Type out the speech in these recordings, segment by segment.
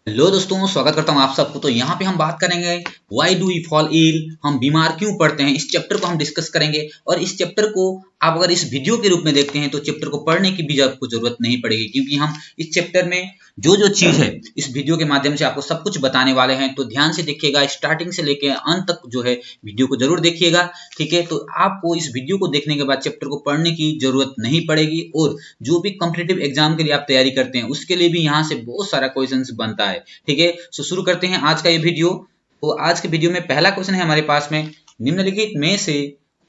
Hello दोस्तों, स्वागत करता हूं आप सबको। तो यहाँ पे हम बात करेंगे why do we fall ill, हम बीमार क्यों पड़ते हैं। इस चैप्टर को हम डिस्कस करेंगे और इस चैप्टर को आप अगर इस वीडियो के रूप में देखते हैं तो चैप्टर को पढ़ने की भी आपको जरूरत नहीं पड़ेगी, क्योंकि हम इस चैप्टर में जो जो चीज है इस वीडियो के माध्यम से आपको सब कुछ बताने वाले हैं। तो ध्यान से देखिएगा, स्टार्टिंग से लेकर अंत तक जो है वीडियो को जरूर देखिएगा, ठीक है। तो आपको इस वीडियो को देखने के बाद चैप्टर को पढ़ने की जरूरत नहीं पड़ेगी और जो भी कॉम्पिटिटिव एग्जाम के लिए आप तैयारी करते हैं उसके लिए भी यहाँ से बहुत सारा क्वेश्चन बनता है, ठीक है। सो शुरू करते हैं आज का ये वीडियो। तो आज के वीडियो में पहला क्वेश्चन है हमारे पास में, निम्नलिखित में से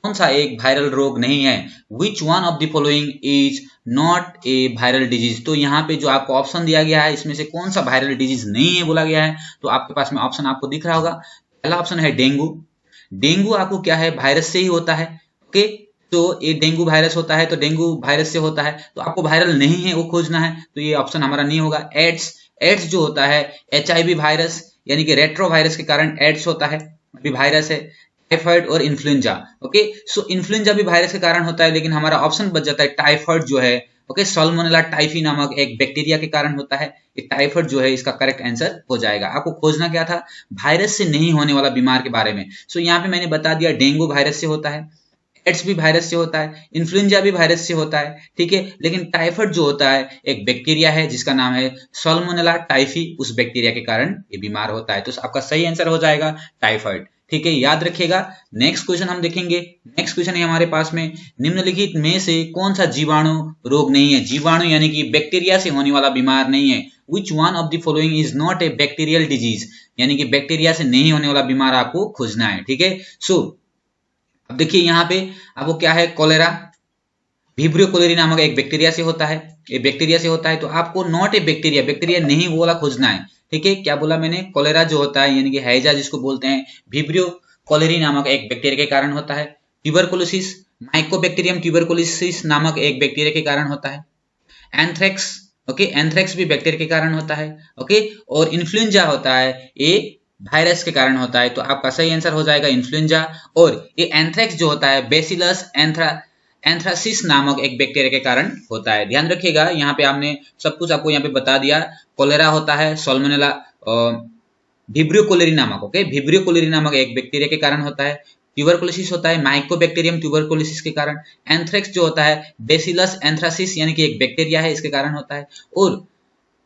कौन सा एक वायरल रोग नहीं है। Which one of the following is not a viral disease. तो यहाँ पे जो आपको ऑप्शन दिया गया है इसमें से कौन सा वायरल डिजीज नहीं है बोला गया है। तो आपके पास में ऑप्शन आपको दिख रहा होगा। पहला ऑप्शन है डेंगू। डेंगू आपको क्या है, वायरस से ही होता है, ओके। तो ये डेंगू वायरस होता है, तो डेंगू वायरस से होता है, तो आपको वायरल नहीं है वो खोजना है, तो ये ऑप्शन हमारा नहीं होगा। एड्स, एड्स जो होता है HIV वायरस यानी कि रेट्रो वायरस के कारण एड्स होता है, अभी वायरस है। टाइफाइड और इन्फ्लुएंजा, ओके। सो इन्फ्लुएंजा भी वायरस के कारण होता है, लेकिन हमारा ऑप्शन बच जाता है टाइफाइड जो है, ओके। साल्मोनेला टाइफी नामक एक बैक्टीरिया के कारण होता है। ये टाइफाइड जो है इसका करेक्ट आंसर हो जाएगा। आपको खोजना क्या था, वायरस से नहीं होने वाला बीमार के बारे में। सो यहाँ पे मैंने बता दिया, डेंगू वायरस से होता है, एड्स भी वायरस से होता है, इन्फ्लुएंजा भी वायरस से होता है, ठीक है। लेकिन टाइफाइड जो होता है एक बैक्टीरिया है जिसका नाम है साल्मोनेला टाइफी, उस बैक्टीरिया के कारण ये बीमार होता है। तो आपका सही आंसर हो जाएगा टाइफाइड, ठीक है, याद रखिएगा। नेक्स्ट क्वेश्चन हम देखेंगे। नेक्स्ट क्वेश्चन है हमारे पास में, निम्नलिखित में से कौन सा जीवाणु रोग नहीं है। जीवाणु यानी कि बैक्टीरिया से होने वाला बीमार नहीं है। Which one of the following is not a bacterial disease, यानी कि बैक्टीरिया से नहीं होने वाला बीमार आपको खोजना है, ठीक है। सो अब देखिए यहाँ पे आपको क्या है, कोलेरा, विब्रियो कोलेरी नामक एक बैक्टीरिया से होता है, ये बैक्टीरिया से होता है। तो आपको नॉट ए बैक्टीरिया, बैक्टीरिया नहीं वो वाला खोजना है, ठीक है। क्या बोला मैंने, कोलेरा जो होता है यानी कि हैजा जिसको बोलते हैं, विब्रियो कोलेरी नामक एक बैक्टीरिया के कारण होता है। ट्यूबरकुलोसिस, माइकोबैक्टीरियम ट्यूबरकुलोसिस नामक एक बैक्टीरिया के कारण होता है। एंथ्रेक्स, ओके, एंथ्रेक्स भी बैक्टीरिया के कारण होता है, ओके। और इन्फ्लुएंजा होता है, ये वायरस के कारण होता है। तो आपका सही आंसर हो जाएगा इन्फ्लुएंजा। और ये एंथ्रेक्स जो होता है बेसिलस एंथ्रासिस नामक एक बैक्टीरिया के कारण होता है। ध्यान रखिएगा, यहाँ पे आपने सब कुछ आपको यहाँ पे बता दिया। कोलेरा होता है साल्मोनेला विब्रियो कोलेरी नामक, ओके, विब्रियो कोलेरी नामक एक बैक्टीरिया के कारण होता है। ट्यूबरकुलोसिस होता है माइकोबैक्टीरियम ट्यूबरकुलोसिस के कारण। एंथ्रेक्स जो होता है बेसिलस एंथ्रासिस यानी कि एक बैक्टीरिया है, इसके कारण होता है। और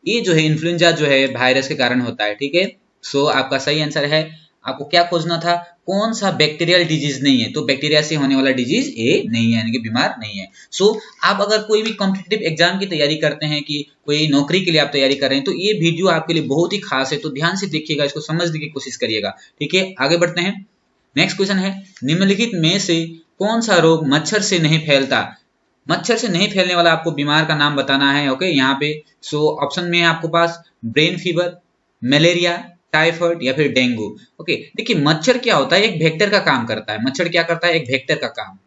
ये जो है इन्फ्लुएंजा जो है वायरस के कारण होता है, ठीक है। सो आपका सही आंसर है, आपको क्या खोजना था, कौन सा बैक्टीरियल डिजीज नहीं है। तो बैक्टीरिया से होने वाला डिजीज ये नहीं है, यानी कि बीमार नहीं है। सो आप अगर कोई भी कॉम्पिटिटिव एग्जाम की तैयारी करते हैं कि कोई नौकरी के लिए आप तैयारी कर रहे हैं, तो ये वीडियो आपके लिए बहुत ही खास है। तो ध्यान से देखिएगा, इसको समझने की कोशिश करिएगा, ठीक है। आगे बढ़ते हैं। नेक्स्ट क्वेश्चन है, निम्नलिखित में से कौन सा रोग मच्छर से नहीं फैलता। मच्छर से नहीं फैलने वाला आपको बीमार का नाम बताना है, ओके। यहाँ पे सो ऑप्शन में है आपको पास ब्रेन फीवर, मलेरिया, टाइफाइड या फिर डेंगू, ओके। देखिए मच्छर क्या होता है, एक वेक्टर का काम करता है। मच्छर क्या करता है, एक वेक्टर का काम,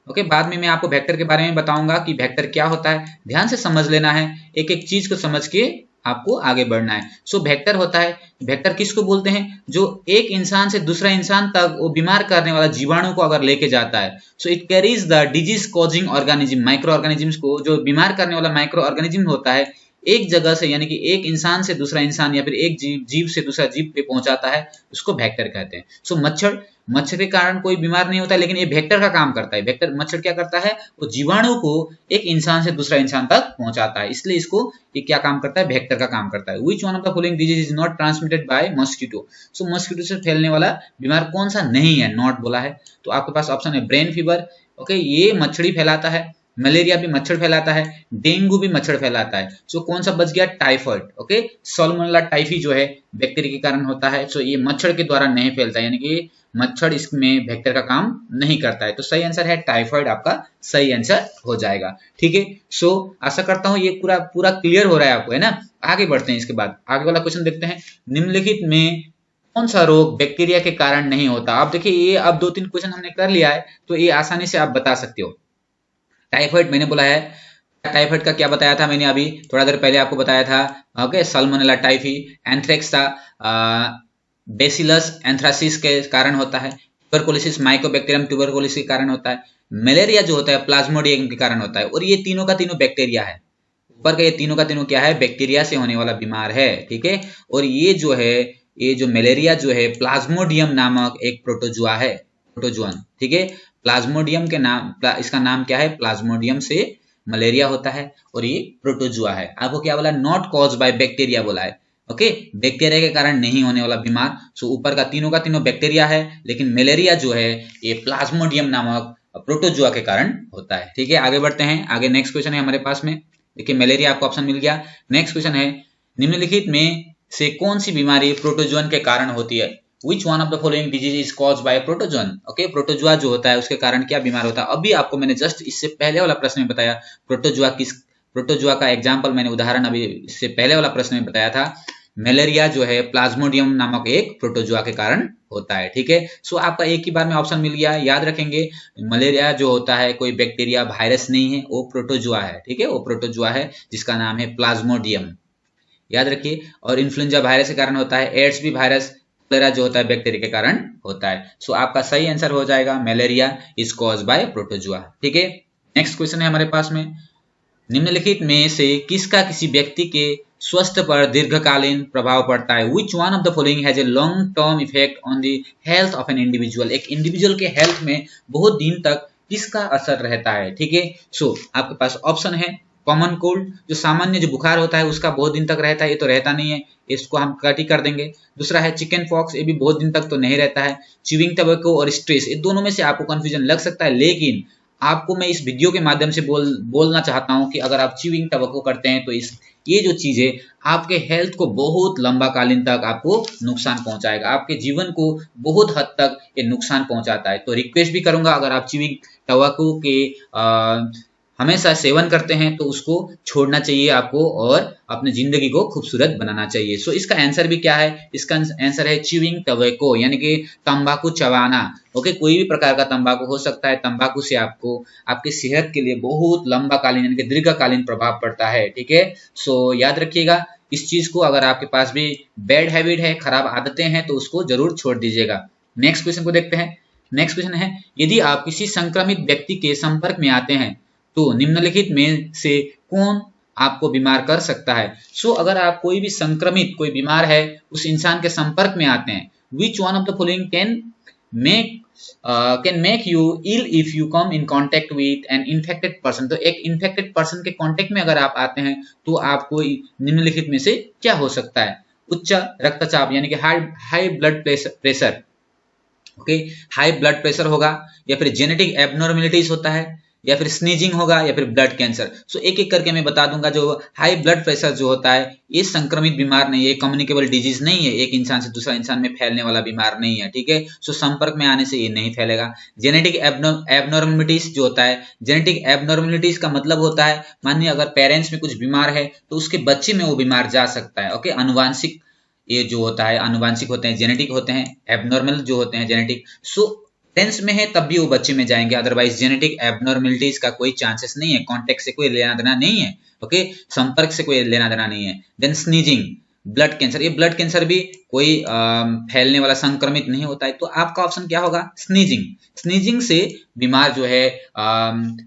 ओके। बाद में मैं आपको वेक्टर के बारे में बताऊंगा कि वेक्टर क्या होता है। ध्यान से समझ लेना है, एक एक चीज को समझ के आपको आगे बढ़ना है। सो वेक्टर होता है, वेक्टर किसको बोलते हैं, जो एक इंसान से दूसरा इंसान तक वो बीमार करने वाला जीवाणु को अगर लेके जाता है। So it carries the disease causing organism, micro organisms को, जो बीमार करने वाला माइक्रो ऑर्गेनिज्म होता है, एक जगह से यानी कि एक इंसान से दूसरा इंसान या फिर एक जीव से दूसरा जीव पे पहुंचाता है, उसको वेक्टर कहते हैं। सो मच्छर, मच्छर के कारण कोई बीमार नहीं होता, लेकिन ये वेक्टर का काम करता है। वेक्टर, मच्छर क्या करता है, वो जीवाणु को एक इंसान से दूसरा इंसान तक पहुंचाता है, इसलिए इसको ये क्या काम करता है, वेक्टर का काम करता है। Which one of the following disease is not transmitted by mosquito. So mosquito से फैलने वाला बीमार कौन सा नहीं है, नॉट बोला है। तो आपके पास ऑप्शन है ब्रेन फीवर, ओके, ये मच्छर फैलाता है। मलेरिया भी मच्छर फैलाता है, डेंगू भी मच्छर फैलाता है। सो कौन सा बच गया, टाइफाइड, ओके। साल्मोनेला टाइफी जो है बैक्टीरिया के कारण होता है, सो ये मच्छर के द्वारा नहीं फैलता, यानी कि मच्छर इसमें वेक्टर का काम नहीं करता है। तो सही आंसर है टाइफाइड, आपका सही आंसर हो जाएगा, ठीक है। सो आशा करता हूं ये पूरा पूरा क्लियर हो रहा है आपको, है ना। आगे बढ़ते हैं, इसके बाद आगे वाला क्वेश्चन देखते हैं। निम्नलिखित में कौन सा रोग बैक्टीरिया के कारण नहीं होता। आप देखिए ये अब 2-3 क्वेश्चन हमने कर लिया है, तो ये आसानी से आप बता सकते हो। टाइफाइड मैंने बोला है, टाइफाइड का क्या बताया था मैंने अभी थोड़ा देर पहले आपको बताया था, ओके। साल्मोनेला टाइफी, एंथ्रेक्स था बेसिलस एंथ्रासिस के कारण होता है। ट्यूबरकुलोसिस माइकोबैक्टीरियम ट्यूबरकुलोसिस के कारण होता है। मलेरिया जो होता है प्लाज्मोडियम के कारण होता है। और ये तीनों का तीनों बैक्टीरिया है, ऊपर का ये तीनों का तीनों क्या है, बैक्टीरिया से होने वाला बीमार है, ठीक है। और ये जो है, ये जो मलेरिया जो है प्लाज्मोडियम नामक एक प्रोटोजुआ है, प्रोटोजुअन, ठीक है। प्लाज्मोडियम के नाम, इसका नाम क्या है, प्लाज्मोडियम से मलेरिया होता है और ये प्रोटोजुआ है। आपको क्या बोला, नॉट कॉज बाय बैक्टीरिया बोला है, ओके, बैक्टीरिया के कारण नहीं होने वाला बीमार। सो ऊपर का तीनों बैक्टीरिया है, लेकिन मलेरिया जो है ये प्लाज्मोडियम नामक प्रोटोजुआ के कारण होता है, ठीक है। आगे बढ़ते हैं, आगे नेक्स्ट क्वेश्चन है हमारे पास में। देखिए मलेरिया आपको ऑप्शन मिल गया। नेक्स्ट क्वेश्चन है, निम्नलिखित में से कौन सी बीमारी प्रोटोजुअन के कारण होती है? Which one of the following disease is caused by protozoan? Okay, protozoa जो होता है उसके कारण क्या बीमार होता है? अभी आपको मैंने जस्ट इससे पहले वाला प्रश्न में बताया, प्रोटोजुआ का एग्जाम्पल मैंने उदाहरण अभी इससे पहले वाला प्रश्न में बताया था। मलेरिया जो है प्लाज्मोडियम नामक एक प्रोटोजुआ के कारण होता है, ठीक है। सो आपका एक ही बार में ऑप्शन मिल गया। याद रखेंगे, मलेरिया जो होता है कोई बैक्टीरिया वायरस नहीं है, वो प्रोटोजुआ है, ठीक है, वो प्रोटोजुआ है जिसका नाम है प्लाज्मोडियम, याद रखिए। और इन्फ्लुएंजा वायरस के कारण होता है, एड्स भी वायरस, मलेरिया जो होता है बैक्टीरिया के कारण होता है। सो आपका सही आंसर हो जाएगा malaria is cause by protozoa, ठीक है। नेक्स्ट क्वेश्चन है हमारे पास में, निम्नलिखित में से किसका किसी व्यक्ति के स्वास्थ्य पर दीर्घकालीन प्रभाव पड़ता है? Which one of the following has a long term effect on the health of an individual? एक इंडिविजुअल के हेल्थ में बहुत दिन तक किसका असर रहता है, ठीक है। सो आपके पास ऑप्शन है, कॉमन कोल्ड, जो सामान्य जो बुखार होता है उसका बहुत दिन तक रहता है, ये तो रहता नहीं है, इसको हम कट ही कर देंगे। दूसरा है चिकन पॉक्स, ये भी बहुत दिन तक तो नहीं रहता है। च्यूइंग टबैको और स्ट्रेस, ये दोनों में से आपको कंफ्यूजन लग सकता है, लेकिन आपको मैं इस वीडियो के माध्यम से बोलना चाहता हूं कि अगर आप च्यूइंग टबैको करते हैं तो ये जो चीजें आपके हेल्थ को बहुत लंबा कालीन तक आपको नुकसान पहुंचाएगा, आपके जीवन को बहुत हद तक ये नुकसान पहुंचाता है। तो रिक्वेस्ट भी करूंगा, अगर आप च्यूइंग टबैको के हमेशा सेवन करते हैं तो उसको छोड़ना चाहिए आपको और अपनी जिंदगी को खूबसूरत बनाना चाहिए। सो इसका आंसर भी क्या है, इसका आंसर है च्यूइंग टबैको, यानी कि तंबाकू चबाना, ओके। कोई भी प्रकार का तंबाकू हो सकता है, तंबाकू से आपको आपकी सेहत के लिए बहुत लंबा कालीन यानी कि दीर्घकालीन प्रभाव पड़ता है, ठीक है। सो याद रखिएगा इस चीज को, अगर आपके पास भी बैड हैबिट है, खराब आदतें हैं, तो उसको जरूर छोड़ दीजिएगा। नेक्स्ट क्वेश्चन को देखते हैं। नेक्स्ट क्वेश्चन है, यदि आप किसी संक्रमित व्यक्ति के संपर्क में आते हैं तो निम्नलिखित में से कौन आपको बीमार कर सकता है? सो अगर आप कोई भी संक्रमित, कोई बीमार है, उस इंसान के संपर्क में आते हैं, which one of the following can make you ill if you come in contact with an infected person. तो एक इन्फेक्टेड पर्सन के कॉन्टेक्ट में अगर आप आते हैं तो आपको निम्नलिखित में से क्या हो सकता है? उच्च रक्तचाप यानी कि high blood pressure, okay, high blood pressure होगा, या फिर जेनेटिक एबनॉर्मेलिटीज होता है, या फिर स्नीजिंग होगा, या फिर ब्लड कैंसर। सो एक एक करके मैं बता दूंगा। जो हाई ब्लड प्रेशर जो होता है ये संक्रमित बीमार नहीं है, कम्युनिकेबल डिजीज नहीं है, एक इंसान से दूसरा इंसान में फैलने वाला बीमार नहीं है, ठीक है। सो संपर्क में आने से ये नहीं फैलेगा। जेनेटिक एबनॉर्मेलिटीज जो होता है, जेनेटिक एबनॉर्मेलिटीज का मतलब होता है, मानिए अगर पेरेंट्स में कुछ बीमार है तो उसके बच्चे में वो बीमार जा सकता है, ओके। अनुवांशिक ये जो होता है, अनुवांशिक होते हैं, जेनेटिक होते हैं, एबनॉर्मल जो होते हैं जेनेटिक। सो पेरेंट्स में है तब भी वो बच्चे में जाएंगे, अदरवाइज जेनेटिक एबनॉर्मेलिटीज का कोई चांसेस नहीं है, कॉन्टेक्ट से कोई लेना देना नहीं है, ओके, संपर्क से कोई लेना देना नहीं है। देन स्नीजिंग, ब्लड कैंसर, ये ब्लड कैंसर भी कोई फैलने वाला संक्रमित नहीं होता है। तो आपका ऑप्शन क्या होगा? स्नीजिंग। स्नीजिंग से बीमार जो है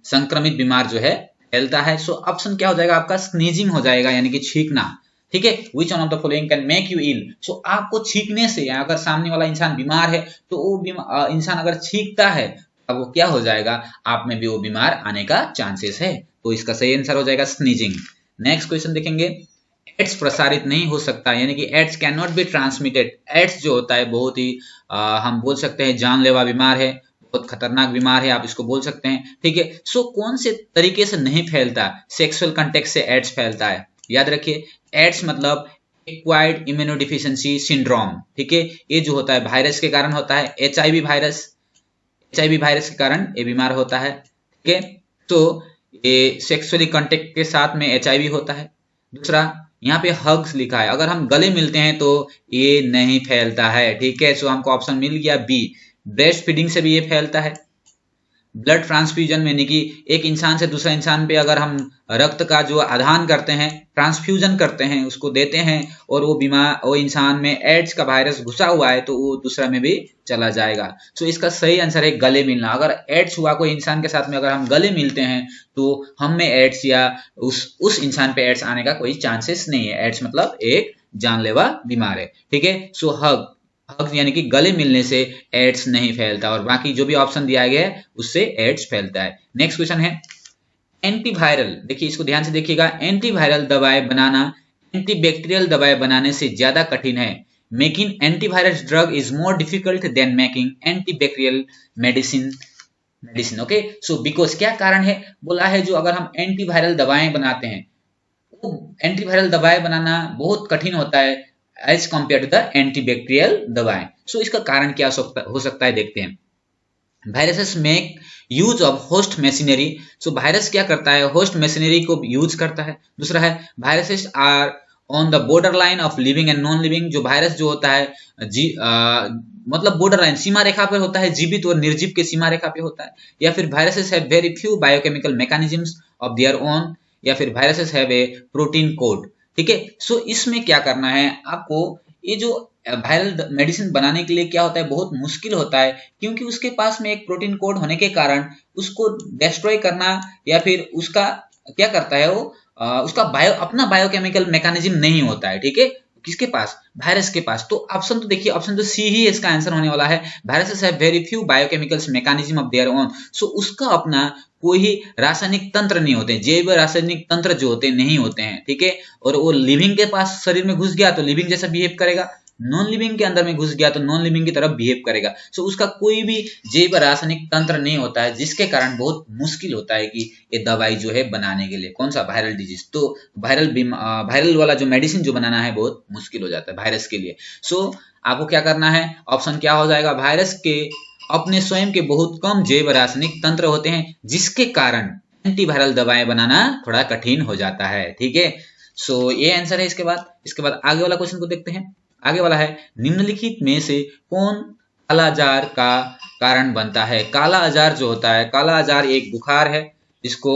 संक्रमित बीमार जो है फैलता है। सो ऑप्शन क्या हो जाएगा आपका? स्नीजिंग हो जाएगा, यानी कि छींकना, ठीक है। Which one of the following can make you ill. So आपको छींकने से, अगर सामने वाला इंसान बीमार है तो वो इंसान अगर छींकता है अब वो क्या हो जाएगा, आप में भी वो बीमार आने का चांसेस है। तो इसका सही आंसर हो जाएगा स्नीजिंग। नेक्स्ट क्वेश्चन देखेंगे, एड्स प्रसारित नहीं हो सकता, यानी कि AIDS can not be transmitted. AIDS जो होता है बहुत ही हम बोल सकते हैं जानलेवा बीमार है, बहुत खतरनाक बीमार है, आप इसको बोल सकते हैं, ठीक है। सो कौन से तरीके से नहीं फैलता? सेक्सुअल कांटेक्ट से एड्स फैलता है। याद रखिए, एड्स मतलब एक्वायर्ड इम्यूनोडिफिशियंसी सिंड्रोम, ठीक है। ये जो होता है वायरस के कारण होता है, एचआईवी वायरस के कारण ये बीमार होता है, ठीक है। तो ये सेक्सुअली कांटेक्ट के साथ में एचआईवी होता है। दूसरा, यहाँ पे हग्स लिखा है, अगर हम गले मिलते हैं तो ये नहीं फैलता है, ठीक है। सो हमको ऑप्शन मिल गया बी, ब्रेस्ट फीडिंग से भी ये फैलता है। ब्लड ट्रांसफ्यूजन में, यानी कि एक इंसान से दूसरा इंसान पे अगर हम रक्त का जो आदान करते हैं, ट्रांसफ्यूजन करते हैं, उसको देते हैं और वो इंसान में एड्स का वायरस घुसा हुआ है तो वो दूसरा में भी चला जाएगा। सो इसका सही आंसर है गले मिलना। अगर एड्स हुआ कोई इंसान के साथ में, अगर हम गले मिलते हैं तो हम में एड्स या उस इंसान पे एड्स आने का कोई चांसेस नहीं है। एड्स मतलब एक जानलेवा बीमार है, ठीक है। सो हग यानी कि गले मिलने से एड्स नहीं फैलता, और बाकी जो भी ऑप्शन दिया गया है उससे एड्स फैलता है। नेक्स्ट क्वेश्चन है एंटीवायरल। देखिए इसको ध्यान से देखिएगा। एंटीवायरल दवाएं बनाना एंटीबैक्टीरियल दवाएं बनाने से ज्यादा कठिन है। Making antivirus drug is more difficult than making antibacterial medicine. Okay, so because क्या कारण है, बोला है जो अगर हम एंटीवायरल दवाएं बनाते हैं, वो एंटीवायरल दवाएं बनाना बहुत कठिन होता है as compare to the antibacterial दवाएं। सो इसका कारण क्या हो सकता है, देखते हैं। Viruses make use of host machinery. So virus क्या करता है, होस्ट मशीनरी को यूज करता है। दूसरा है viruses are on the border line of living and non living. जो वायरस जो होता है मतलब बॉर्डर लाइन, सीमा रेखा पर होता है, जीवित और निर्जीव के सीमा रेखा पे होता है। या फिर viruses have very few biochemical mechanisms of their own. या फिर viruses have a protein code, ठीक है। सो इसमें क्या करना है आपको, ये जो वायरल मेडिसिन बनाने के लिए क्या होता है, बहुत मुश्किल होता है, क्योंकि उसके पास में एक प्रोटीन कोड होने के कारण उसको डिस्ट्रॉय करना या फिर उसका क्या करता है वो उसका अपना बायोकेमिकल मैकेनिज्म नहीं होता है, ठीक है। किसके पास, वायरस के पास। तो ऑप्शन तो देखिए, ऑप्शन तो सी ही इसका आंसर होने वाला है। Viruses have very few biochemicals mechanism of their own. So उसका अपना कोई ही रासायनिक तंत्र नहीं होते, जैव रासायनिक तंत्र जो होते नहीं होते हैं, ठीक है। और वो लिविंग के पास शरीर में घुस गया तो लिविंग जैसा बिहेव करेगा, नॉन लिविंग के अंदर में घुस गया तो नॉन लिविंग की तरफ बिहेव करेगा। सो उसका कोई भी जैव रासायनिक तंत्र नहीं होता है, जिसके कारण बहुत मुश्किल होता है कि ये दवाई जो है बनाने के लिए, कौन सा, वायरल डिजीज। तो वायरल वाला जो मेडिसिन जो बनाना है बहुत मुश्किल हो जाता है वायरस के लिए। सो आपको क्या करना है, ऑप्शन क्या हो जाएगा, वायरस के अपने स्वयं के बहुत कम जैव रासायनिक तंत्र होते हैं, जिसके कारण एंटीवायरल दवाएं बनाना थोड़ा कठिन हो जाता है, ठीक है। सो ये आंसर है। इसके बाद आगे वाला क्वेश्चन को देखते हैं। आगे वाला है निम्नलिखित में से कौन काला अजार का कारण बनता है। काला अजार जो होता है, काला अजार एक बुखार है, इसको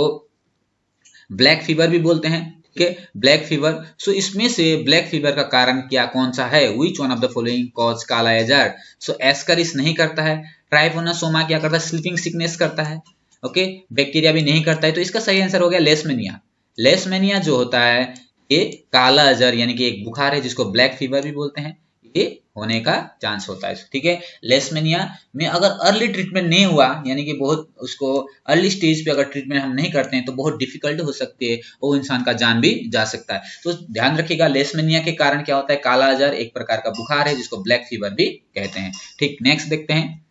ब्लैक फीवर भी बोलते हैं, ठीक है, ब्लैक फीवर। सो इसमें से ब्लैक फीवर का कारण क्या, कौन सा है, which one of the following cause काला अजार। सो एस्करिस नहीं करता है, ट्राइपोनोसोमा क्या करता है, स्लीपिंग सिकनेस करता है, ओके, बैक्टीरिया भी नहीं करता है। तो इसका सही आंसर हो गया लेशमेनिया। लेशमेनिया जो होता है ये काला अजर यानी कि एक बुखार है, जिसको ब्लैक फीवर भी बोलते हैं, ये होने का चांस होता है, ठीक है। लेशमेनिया में अगर अर्ली ट्रीटमेंट नहीं हुआ, यानी कि बहुत उसको अर्ली स्टेज पे अगर ट्रीटमेंट हम नहीं करते हैं तो बहुत डिफिकल्ट हो सकती है, वो इंसान का जान भी जा सकता है। तो ध्यान रखिएगा, लेशमेनिया के कारण क्या होता है, काला अजर एक प्रकार का बुखार है, जिसको ब्लैक फीवर भी कहते हैं, ठीक। नेक्स्ट देखते हैं,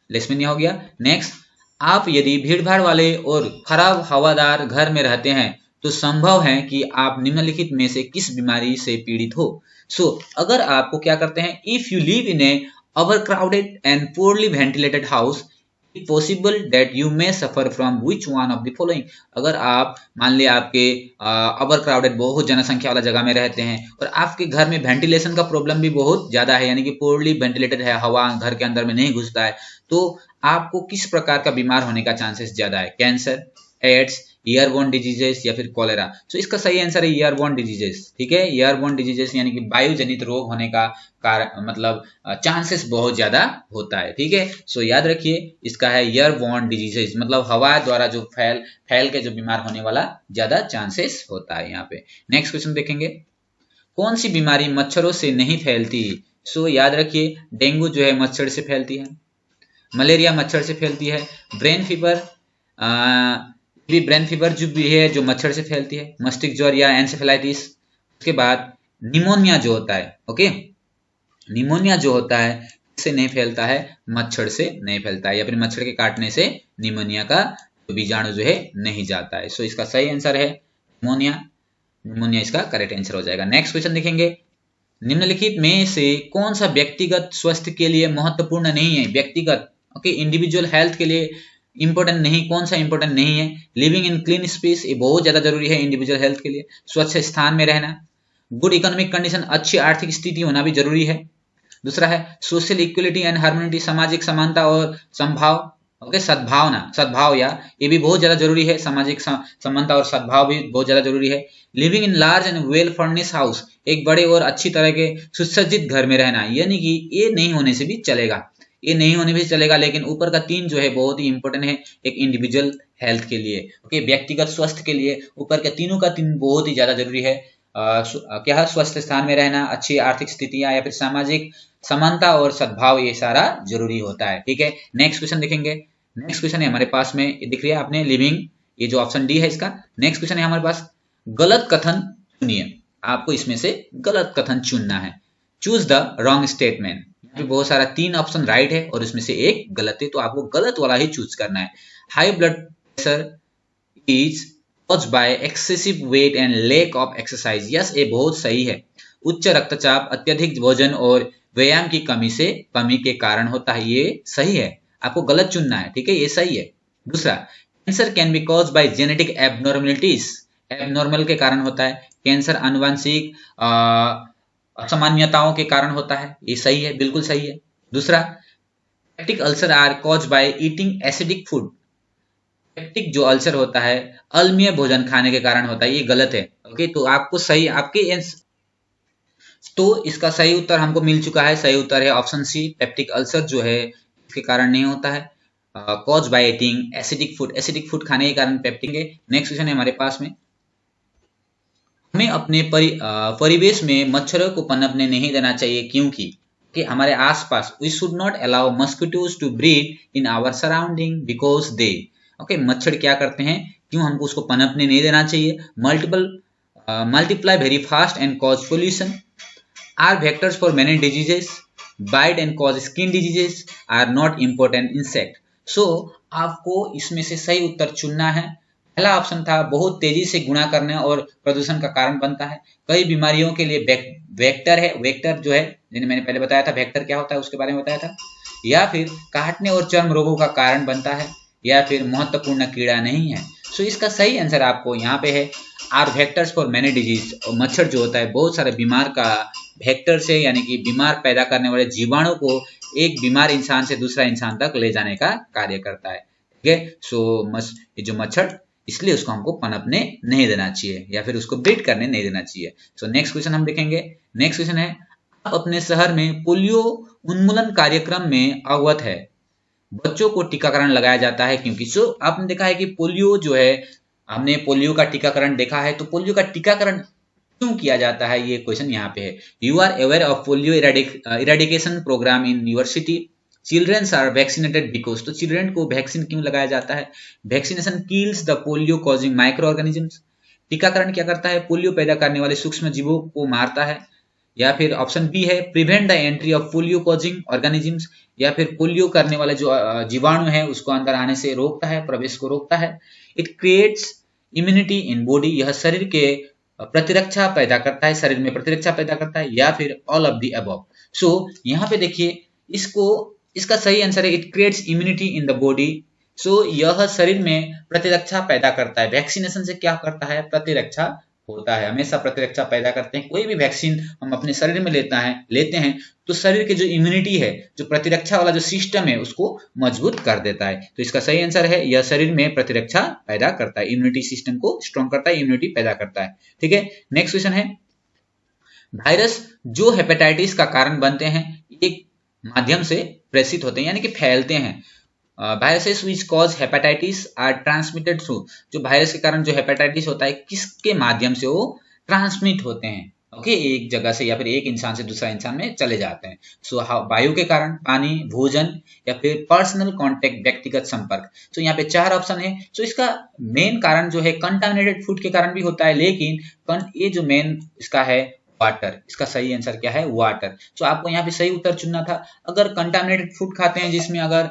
लेशमेनिया हो गया। नेक्स्ट, आप यदि भीड़ भाड़ वाले और खराब हवादार घर में रहते हैं तो संभव है कि आप निम्नलिखित में से किस बीमारी से पीड़ित हो। सो अगर आपको क्या करते हैं, if you live in A overcrowded and poorly ventilated house, it possible that you may suffer from which one of the following. अगर आप मान लिया आपके ओवरक्राउडेड बहुत जनसंख्या वाला जगह में रहते हैं और आपके घर में वेंटिलेशन का प्रॉब्लम भी बहुत ज्यादा है, यानी कि पुअरली वेंटिलेटेड है, हवा घर के अंदर में नहीं घुसता है, तो आपको किस प्रकार का बीमार होने का चांसेस ज्यादा है, कैंसर, एड्स, ईयरबोर्न डिजीजेस या फिर कॉलेरा। तो इसका सही आंसर है ईयरबोर्न डिजीजेस, ठीक है। ईयरबोर्न डिजीजेस यानी कि वायु जनित रोग होने का कारण मतलब चांसेस बहुत ज्यादा होता है, ठीक है। सो याद रखिए, इसका है ईयरबोर्न डिजीजेस, मतलब हवा द्वारा जो फैल के जो बीमार होने वाला ज्यादा चांसेस होता है यहाँ पे। नेक्स्ट क्वेश्चन देखेंगे, कौन सी बीमारी मच्छरों से नहीं फैलती। सो याद रखिए, डेंगू जो है मच्छर से फैलती है, मलेरिया मच्छर से फैलती है, ब्रेन फीवर जो भी है जो मच्छर से फैलती है, मस्तिष्क ज्वर या एन्सेफेलाइटिस। उसके बाद निमोनिया जो होता है, ओके, निमोनिया जो होता है इससे नहीं फैलता है, मच्छर से नहीं फैलता है, या फिर मच्छर के काटने से निमोनिया का बीजाणु जो है नहीं जाता है। सो इसका सही आंसर है निमोनिया इसका करेक्ट आंसर हो जाएगा। नेक्स्ट क्वेश्चन देखेंगे, निम्नलिखित में से कौन सा व्यक्तिगत स्वास्थ्य के लिए महत्वपूर्ण नहीं है। व्यक्तिगत, ओके, इंडिविजुअल हेल्थ के लिए इंपॉर्टेंट नहीं, कौन सा इंपॉर्टेंट नहीं है। लिविंग इन क्लीन स्पेस, ये बहुत ज्यादा जरूरी है इंडिविजुअल हेल्थ के लिए। स्वच्छ स्थान में रहना, गुड इकोनॉमिक कंडीशन, अच्छी आर्थिक स्थिति होना भी जरूरी है। दूसरा है सोशल इक्वलिटी एंड हार्मोनिटी, सामाजिक समानता और समभाव, ओके, सद्भावना, सद्भाव, या ये भी बहुत ज्यादा जरूरी है, सामाजिक समानता और सद्भाव भी बहुत ज्यादा जरूरी है। Living in large and well furnished house, एक बड़े और अच्छी तरह के सुसज्जित घर में रहना, यानी कि ये नहीं होने से भी चलेगा, ये नहीं होने भी चलेगा, लेकिन ऊपर का 3 जो है बहुत ही इंपॉर्टेंट है एक इंडिविजुअल हेल्थ के लिए, ओके, व्यक्तिगत स्वास्थ्य के लिए ऊपर के तीनों का 3 बहुत ही ज्यादा जरूरी है। क्या स्वस्थ स्थान में रहना, अच्छी आर्थिक स्थितियां, या फिर सामाजिक समानता और सद्भाव, ये सारा जरूरी होता है। ठीक है, नेक्स्ट क्वेश्चन देखेंगे। नेक्स्ट क्वेश्चन है हमारे पास में, ये दिख रही है आपने लिविंग, ये जो ऑप्शन डी है इसका। नेक्स्ट क्वेश्चन है हमारे पास, गलत कथन चुनिए, आपको इसमें से गलत कथन चुनना है। चूज द रॉन्ग स्टेटमेंट, बहुत सारा 3 ऑप्शन राइट है और इसमें से एक गलत है, तो आपको गलत वाला ही चूज करना है। High blood pressure is caused by excessive weight and lack of exercise, yes, ये बहुत सही है। उच्च रक्तचाप अत्यधिक वजन और व्यायाम की कमी के कारण होता है, ये सही है, आपको गलत चुनना है। ठीक है, ये सही है। दूसरा, cancer can be caused by genetic abnormalities, abnormal के कारण होता है, कैंसर आनुवंशिक असामान्यताओं के कारण होता है, ये सही है, बिल्कुल सही है। दूसरा, peptic ulcer are caused by eating acidic food, peptic जो अल्सर होता है अम्लीय भोजन खाने के कारण होता है, ये गलत है। ओके, तो आपको सही, आपके तो इसका सही उत्तर हमको मिल चुका है, सही उत्तर है ऑप्शन सी, पेप्टिक अल्सर जो है इसके कारण नहीं होता है, cause by eating acidic food, acidic food खाने के कारण पेप्टिक है। नेक्स्ट क्वेश्चन है हमारे पास में, हमें अपने परिवेश में मच्छरों को पनपने नहीं देना चाहिए, क्योंकि कि हमारे आसपास we should not allow mosquitoes to breed in our surrounding because they, okay, मच्छर क्या करते हैं, क्यों हमको उसको पनपने नहीं देना चाहिए, multiply very fast and cause pollution, are vectors for many diseases, bite and cause skin diseases, are not important insect. So आपको इसमें से सही उत्तर चुनना है। पहला ऑप्शन था बहुत तेजी से गुणा करने और प्रदूषण का कारण बनता है, कई बीमारियों के लिए वेक्टर है, वेक्टर जो है जिन्हें मैंने पहले बताया था वेक्टर क्या होता है उसके बारे में बताया था, या फिर काटने और चर्म रोगों का कारण बनता है, या फिर महत्वपूर्ण कीड़ा नहीं है। सो इसका सही आंसर आपको यहाँ पे है are vectors for many disease, और मच्छर जो होता है बहुत सारे बीमार का वेक्टर से, यानी कि बीमार पैदा करने वाले जीवाणु को एक बीमार इंसान से दूसरा इंसान तक ले जाने का कार्य करता है। ठीक है, सो ये जो मच्छर, इसलिए उसको हमको पनपने नहीं देना चाहिए या फिर उसको ब्रीड करने नहीं देना चाहिए। सो नेक्स्ट क्वेश्चन हम देखेंगे। नेक्स्ट क्वेश्चन है, आप अपने शहर में पोलियो उन्मूलन कार्यक्रम में अवगत है, बच्चों को टीकाकरण लगाया जाता है क्योंकि सो आपने देखा है कि पोलियो जो है, हमने पोलियो का टीकाकरण देखा है, तो पोलियो का टीकाकरण क्यों किया जाता है, ये क्वेश्चन यहाँ पे है। You are aware of polio eradication program in your city, childrens are vaccinated because, तो चिल्ड्रन को वैक्सीन क्यों लगाया जाता है, vaccination kills the polio causing micro organisms, टीकाकरण क्या करता है, पोलियो पैदा करने वाले सूक्ष्म जीवों को मारता है, या फिर ऑप्शन बी है prevent the entry of polio causing organisms, या फिर पोलियो करने वाले जो जीवाणु है उसको अंदर आने से रोकता है, प्रवेश को रोकता है। It creates immunity in body, यह शरीर के प्रतिरक्षा पैदा करता है, शरीर में प्रतिरक्षा पैदा करता है, या फिर all of the above. So यहाँ पे देखिए इसका सही आंसर है it creates immunity in the body. So यह शरीर में प्रतिरक्षा पैदा करता है, वैक्सीनेशन से क्या करता है, प्रतिरक्षा होता है, हमेशा प्रतिरक्षा पैदा करते हैं। कोई भी वैक्सीन हम अपने शरीर में लेते हैं तो शरीर की जो इम्यूनिटी है, जो प्रतिरक्षा वाला जो सिस्टम है उसको मजबूत कर देता है। तो इसका सही आंसर है यह शरीर में प्रतिरक्षा पैदा करता है, इम्यूनिटी सिस्टम को स्ट्रॉन्ग करता है, इम्यूनिटी पैदा करता है। ठीक है, नेक्स्ट क्वेश्चन है, वायरस जो हेपेटाइटिस का कारण बनते हैं एक माध्यम से प्रेषित होते हैं, यानी कि फैलते हैं। Viruses which cause hepatitis are transmitted through, जो वायरस के कारण जो हेपेटाइटिस होता है किसके माध्यम से वो ट्रांसमिट होते हैं, ओके, एक जगह से या फिर एक इंसान से दूसरा इंसान में चले जाते हैं। सो वायु के कारण, पानी, भोजन, या फिर पर्सनल कांटेक्ट, व्यक्तिगत संपर्क। सो यहाँ पे 4 ऑप्शन है। सो इसका मेन कारण जो है कंटामिनेटेड फूड के कारण भी होता है, लेकिन ये जो मेन इसका है वाटर, इसका सही आंसर क्या है, वाटर। सो आपको यहाँ पे सही उत्तर चुनना था। अगर कंटामिनेटेड फूड खाते हैं जिसमें अगर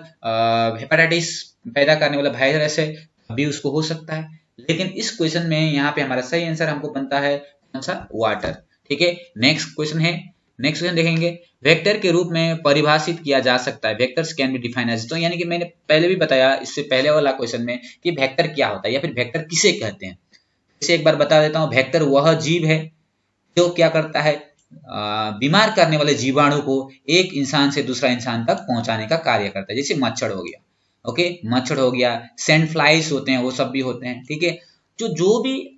हेपेटाइटिस पैदा करने वाला वायरस है अभी उसको हो सकता है, लेकिन इस क्वेश्चन में यहाँ पे हमारा सही आंसर हमको बनता है कौन सा, वाटर। ठीक है, नेक्स्ट क्वेश्चन है, नेक्स्ट क्वेश्चन देखेंगे, वेक्टर के रूप में परिभाषित किया जा सकता है, vectors can be defined as, तो यानी कि मैंने पहले भी बताया इससे पहले वाला क्वेश्चन में कि वेक्टर क्या होता है या फिर वेक्टर किसे कहते हैं। इसे एक बार बता देता हूँ, वेक्टर वह जीव है जो क्या करता है, बीमार करने वाले जीवाणु को एक इंसान से दूसरा इंसान तक पहुंचाने का कार्य करता है, जैसे मच्छर हो गया। ओके, मच्छर हो गया, सैंड फ्लाइज होते हैं, वो सब भी होते हैं, ठीक है। जो भी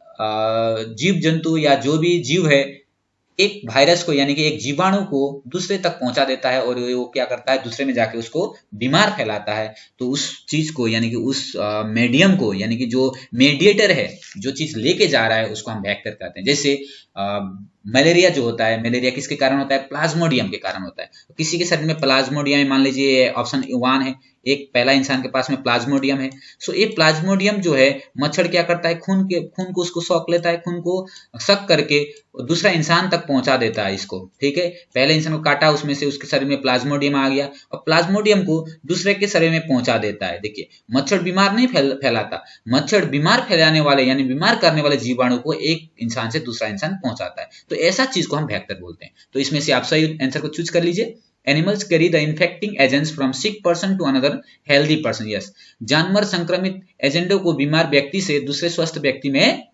जीव जंतु या जो भी जीव है एक वायरस को यानी कि एक जीवाणु को दूसरे तक पहुंचा देता है और वो क्या करता है, दूसरे में जाके उसको बीमार फैलाता है। तो उस चीज को यानी कि उस मीडियम को यानी कि जो मीडिएटर है, जो चीज लेके जा रहा है, उसको हम वेक्टर कहते हैं। जैसे मलेरिया जो होता है, मलेरिया किसके कारण होता है, प्लाज्मोडियम के कारण होता है। किसी के शरीर में प्लाज्मोडियम, मान लीजिए ऑप्शन 1 है, एक पहला इंसान के पास में प्लाज्मोडियम है। सो ये प्लाज्मोडियम जो है, मच्छर क्या करता है, खून को उसको सॉक लेता है, खून को सक करके दूसरा इंसान तक पहुंचा देता है इसको, ठीक है। पहले इंसान को काटा, उसमें से उसके शरीर में प्लाज्मोडियम आ गया और प्लाज्मोडियम को दूसरे के शरीर में पहुंचा देता है। देखिए, मच्छर बीमार नहीं फैलाता, मच्छर बीमार फैलाने वाले यानी बीमार करने वाले जीवाणु को एक इंसान से दूसरा इंसान पहुंचाता है। तो ऐसा चीज को हम वेक्टर बोलते हैं। तो इसमें से आप सही आंसर को चूज कर लीजिए। Animals carry the infecting agents from sick person to another healthy person. Yes, जानवर संक्रमित एजेंटों को बीमार व्यक्ति से दूसरे स्वस्थ व्यक्ति में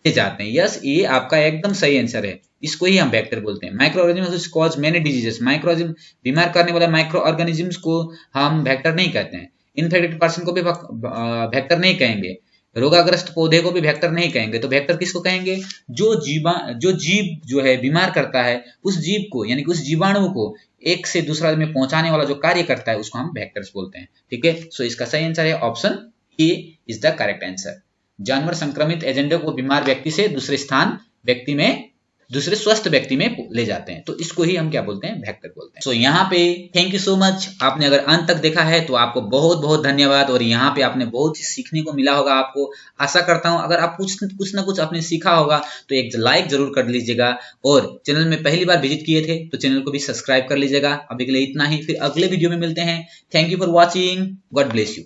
ले जाते हैं। यस, ये आपका एकदम सही आंसर है। इसको ही हम वेक्टर बोलते हैं। Micro organisms cause many diseases, micro बीमार करने वाले माइक्रो ऑर्गेनिजम्स को हम वेक्टर नहीं कहते हैं। इन्फेक्टेड पर्सन को भी वेक्टर नहीं कहेंगे। रोगाग्रस्त पौधे को भी वेक्टर नहीं कहेंगे। तो वेक्टर किसको कहेंगे, जो जीव जो है बीमार करता है, उस जीव को यानी कि उस जीवाणु को एक से दूसरा में पहुंचाने वाला जो कार्य करता है, उसको हम वेक्टर्स बोलते हैं, ठीक है। सो इसका सही आंसर है option A is the correct answer. जानवर संक्रमित एजेंटों को बीमार व्यक्ति से दूसरे स्वस्थ व्यक्ति में ले जाते हैं। तो इसको ही हम क्या बोलते हैं, वेक्टर बोलते हैं। सो यहाँ पे थैंक यू सो मच। आपने अगर अंत तक देखा है तो आपको बहुत बहुत धन्यवाद। और यहाँ पे आपने बहुत चीज सीखने को मिला होगा। आपको आशा करता हूँ अगर आप कुछ ना कुछ आपने सीखा होगा तो एक लाइक जरूर कर लीजिएगा। और चैनल में पहली बार विजिट किए थे तो चैनल को भी सब्सक्राइब कर लीजिएगा। अभी के लिए इतना ही, फिर अगले वीडियो में मिलते हैं। Thank you for watching, God bless you.